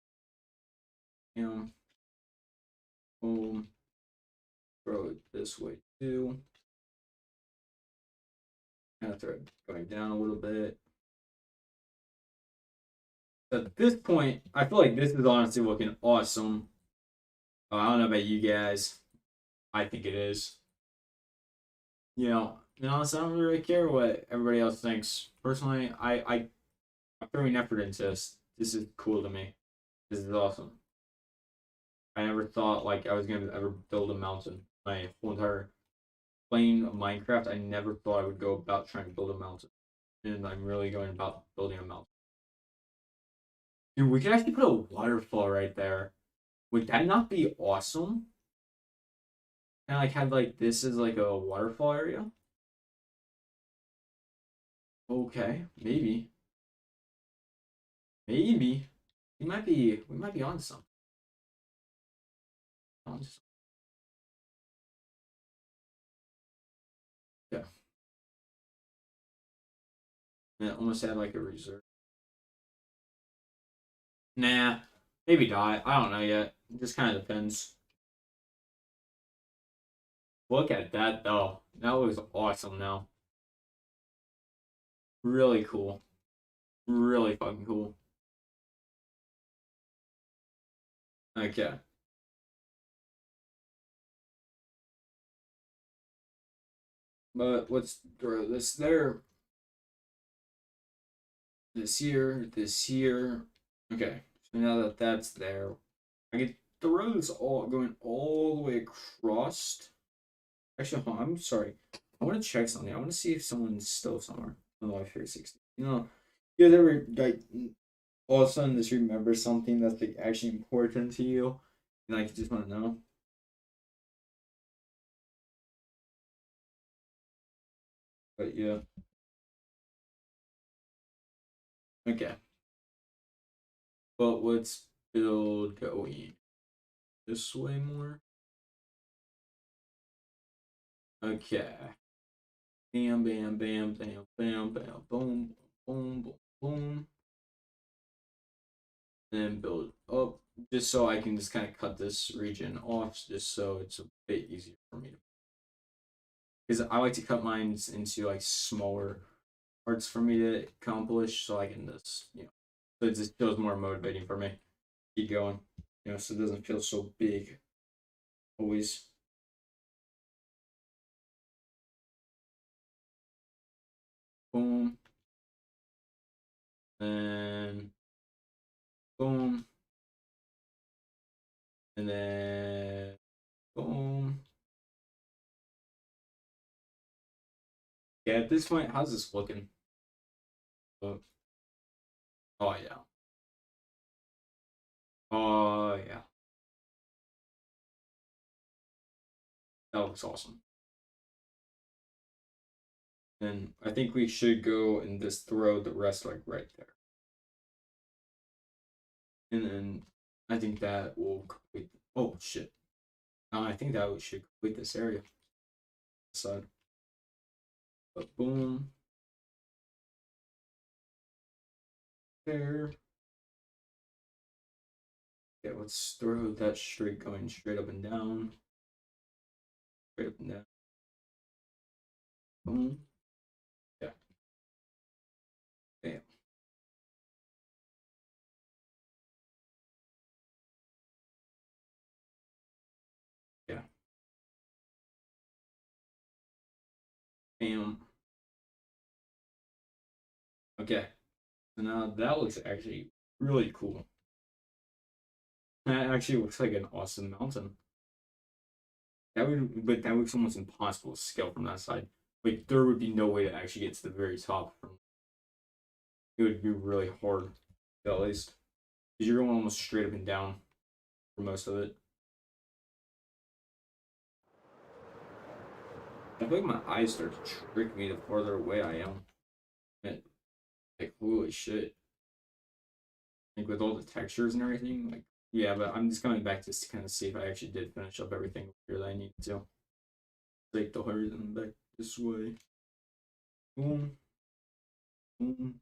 Bam, boom. Throw it this way too. Kind of throw it going down a little bit. At this point, I feel like this is honestly looking awesome. I don't know about you guys. I think it is. Honestly, I don't really care what everybody else thinks. Personally, I'm throwing effort into this. This is cool to me. This is awesome. I never thought like I was gonna ever build a mountain. My whole entire playing of Minecraft, I never thought I would go about trying to build a mountain. And I'm really going about building a mountain. Dude, we could actually put a waterfall right there. Would that not be awesome? And like have like this is like a waterfall area? Okay, maybe. Maybe. We might be on something. On something. Yeah. Yeah, almost had like a reserve. Nah. Maybe die. I don't know yet. It just kinda depends. Look at that though. That was awesome now. Really cool. Really fucking cool. Okay. But let's throw this there. This here. This here. Okay. So now that that's there, I can throw this all going all the way across. Actually, hold on, I'm sorry. I want to check something. I want to see if someone's still somewhere on the Life 360. You guys ever like all of a sudden just remember something that's like actually important to you, and like you just want to know? But yeah, okay. But let's build going this way more. Okay. Bam, bam, bam, bam, bam, bam, boom, boom, boom, boom. Then build up just so I can just kind of cut this region off just so it's a bit easier for me to, because I like to cut mines into like smaller parts for me to accomplish so I can just so it just feels more motivating for me. Keep going. So it doesn't feel so big always. Boom. And boom. And then boom. Yeah, at this point, how's this looking? Oh, oh yeah. Oh yeah. That looks awesome. And I think we should go and just throw the rest like right there. And then I think that will complete. Oh shit! I think that we should complete this area. Side. But boom, there. Okay, let's throw that straight going straight up and down. Straight up and down. Boom. Yeah. Bam. Yeah. Bam. Okay. So now that looks actually really cool. That actually looks like an awesome mountain. But that looks almost impossible to scale from that side. Like there would be no way to actually get to the very top. It would be really hard, at least, because you're going almost straight up and down for most of it. I feel like my eyes start to trick me the farther away I am. And, like holy shit! Like with all the textures and everything, like yeah. But I'm just coming back just to kind of see if I actually did finish up everything here that I need to. Take the horizon back this way. Boom, boom.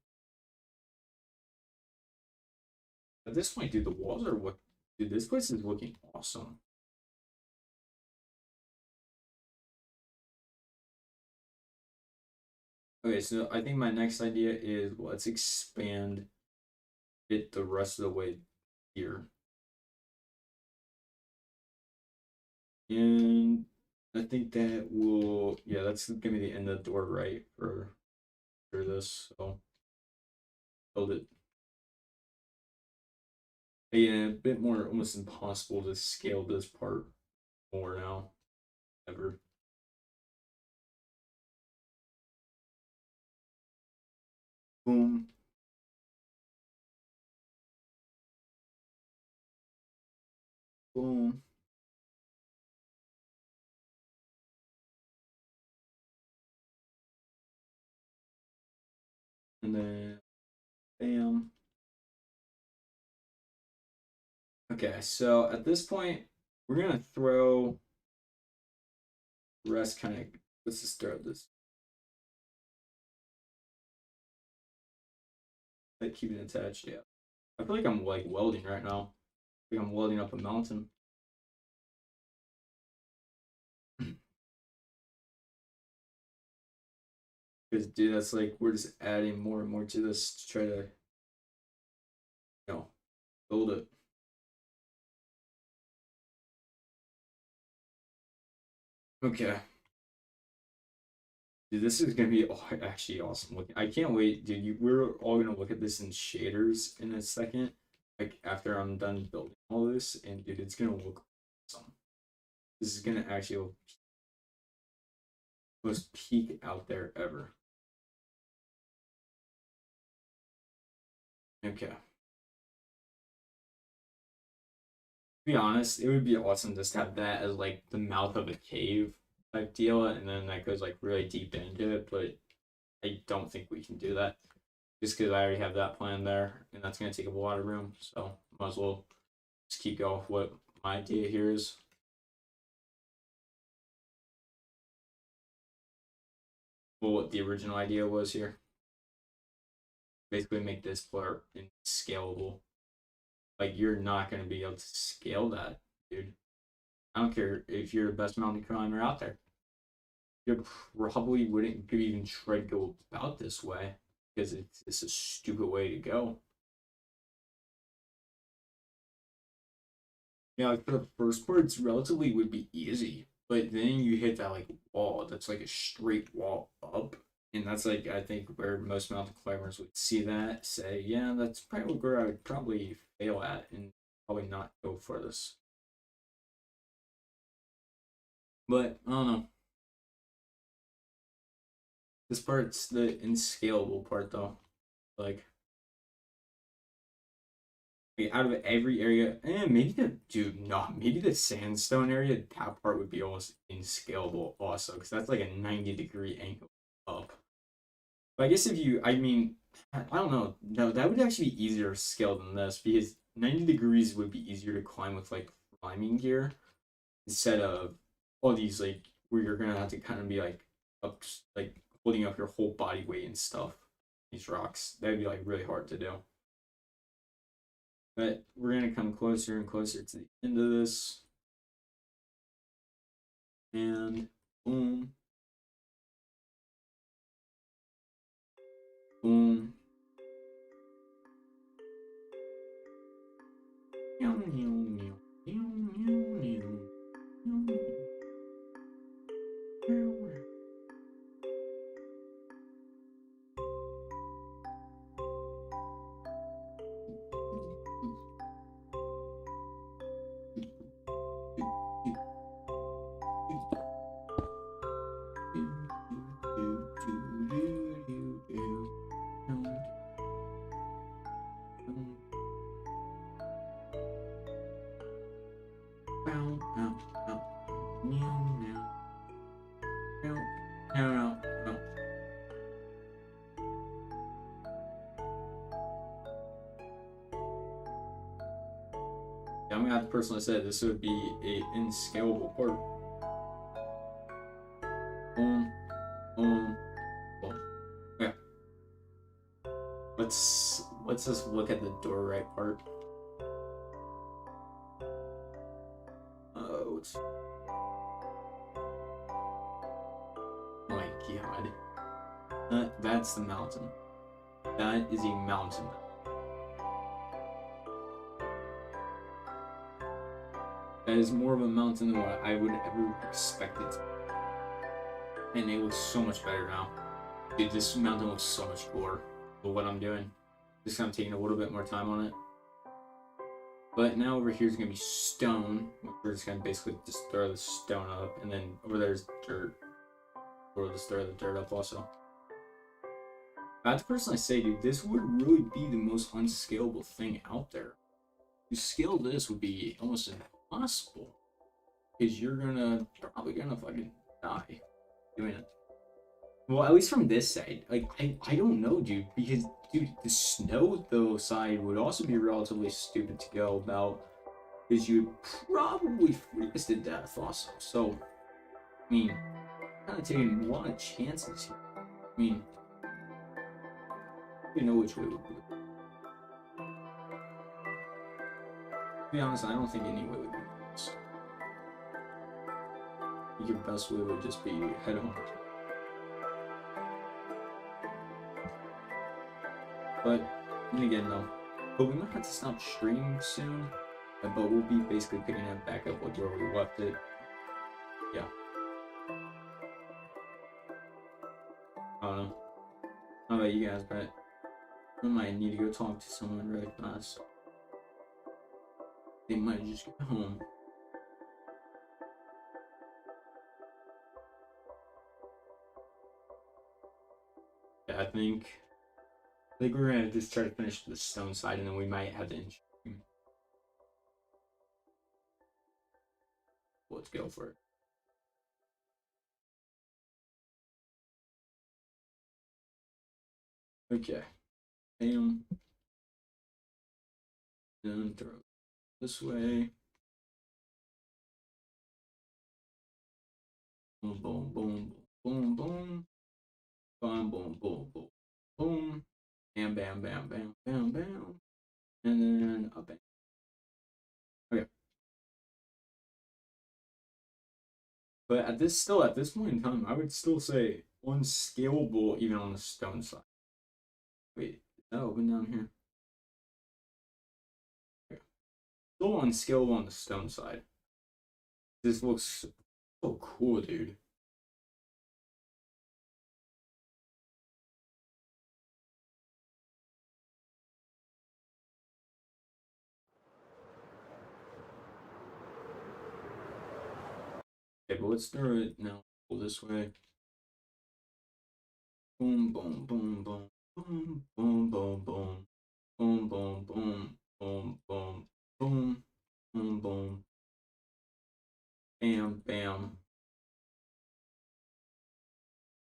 At this point, dude, the walls are what? Dude, this place is looking awesome. Okay, so I think my next idea is let's expand it the rest of the way here. And I think that will, yeah, that's gonna be the end of the door, right? For this, so build it. Yeah, a bit more almost impossible to scale this part more now, ever. Boom, boom, and then bam. Okay, so at this point, we're gonna throw the rest kind of. Let's just throw this. Like keep it attached. Yeah, I feel like I'm like welding right now. Like I'm welding up a mountain. Because dude, that's like we're just adding more and more to this to try to, you know, build it. Okay. Dude, this is gonna be actually awesome looking. I can't wait, dude. We're all gonna look at this in shaders in a second, like after I'm done building all this, and dude, it's gonna look awesome. This is gonna actually look most peak out there ever. Okay. To be honest, it would be awesome just to have that as like the mouth of a cave type deal, and then that goes like really deep into it. But I don't think we can do that just because I already have that plan there, and that's gonna take up a lot of room. So might as well just keep going with what my idea here is. Well, what the original idea was here. Basically, make this part scalable. Like you're not gonna be able to scale that, dude. I don't care if you're the best mountain climber out there. You probably wouldn't could even try to go about this way because it's a stupid way to go. Yeah, like for the first part, it's relatively would be easy, but then you hit that like wall that's like a straight wall up, and that's like I think where most mountain climbers would see that say, yeah, that's probably where I would probably fail at and probably not go for this. But I don't know. This part's the inscalable part though. Like out of every area, maybe the dude, no, maybe the sandstone area, that part would be almost inscalable also, because that's like a 90-degree angle up. But I guess if you, I mean, I don't know, no, that would actually be easier to scale than this because 90 degrees would be easier to climb with like climbing gear instead of all these like where you're gonna have to kind of be like up, like holding up your whole body weight and stuff. These rocks, that'd be like really hard to do. But we're gonna come closer and closer to the end of this. And boom, boom. I'm gonna have to personally say this would be a inscalable part. Boom, boom, boom. Okay. Let's just look at the door right part. Oh, my god. That's the mountain. That is a mountain. That is more of a mountain than what I would ever expect it. And it looks so much better now. Dude, this mountain looks so much cooler for what I'm doing. Just kind of taking a little bit more time on it. But now over here is going to be stone. We're just going to basically just throw the stone up. And then over there's dirt. We'll just throw the dirt up also. I have to personally say, dude, this would really be the most unscalable thing out there. To scale this would be almost impossible. Because you're probably gonna fucking die doing it. Well, at least from this side. Like, I don't know, dude. Because, dude, the snow, though, side would also be relatively stupid to go about. Because you'd probably freeze to death also. So, I mean, kind of taking a lot of chances here. I mean, you know which way would be. To be honest, I don't think any way would be best. I think your best way would just be head on. But, then again, though, but we might have to stop streaming soon. But we'll be basically picking it back up with where we left it. Yeah. I don't know. How about you guys, but I might need to go talk to someone really fast. They might just get home. Yeah, I think we're gonna just try to finish the stone side, and then we might have to stream. Let's go for it. Okay. Bam. Then throw it this way. Boom, boom, boom, boom, boom. Boom, boom, boom, boom, boom. Bam, bam, bam, bam, bam, bam. And then a bam. Okay. But at this point in time, I would still say unscalable even on the stone side. Wait, is that open down here? Okay. Still unscalable on the stone side. This looks so cool, dude. Okay, but let's throw it now. Pull this way. Boom, boom, boom, boom, boom, boom, boom, boom, boom, boom, boom, boom, boom, boom, boom, boom, bam, bam,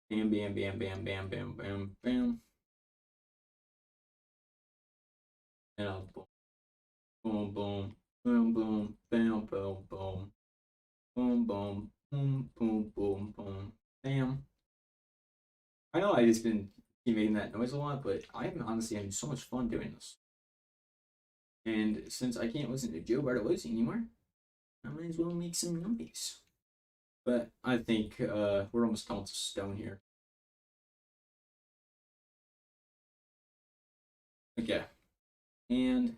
bam, bam, bam, bam, bam, bam, bam, bam, and a boom, boom, boom, boom, boom, bam, boom, boom, boom, boom, boom, boom, boom, boom, bam. I know I just been making that noise a lot, but I'm honestly having so much fun doing this. And since I can't listen to Joe Bartolozzi anymore, I might as well make some noise. But I think we're almost done with stone here. Okay. And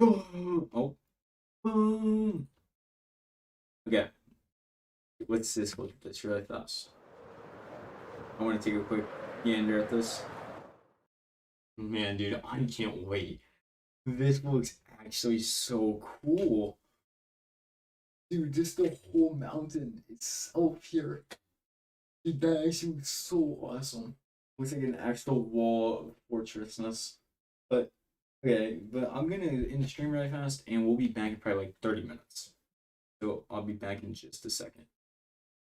oh, boom. Okay. Let's just look at this really fast. I want to take a quick gander at this. Man, dude, I can't wait. This looks actually so cool. Dude, just the whole mountain itself here. Dude, that actually looks so awesome. Looks like an actual wall fortressness. But okay, but I'm gonna end the stream really fast, and we'll be back in probably like 30 minutes. So I'll be back in just a second.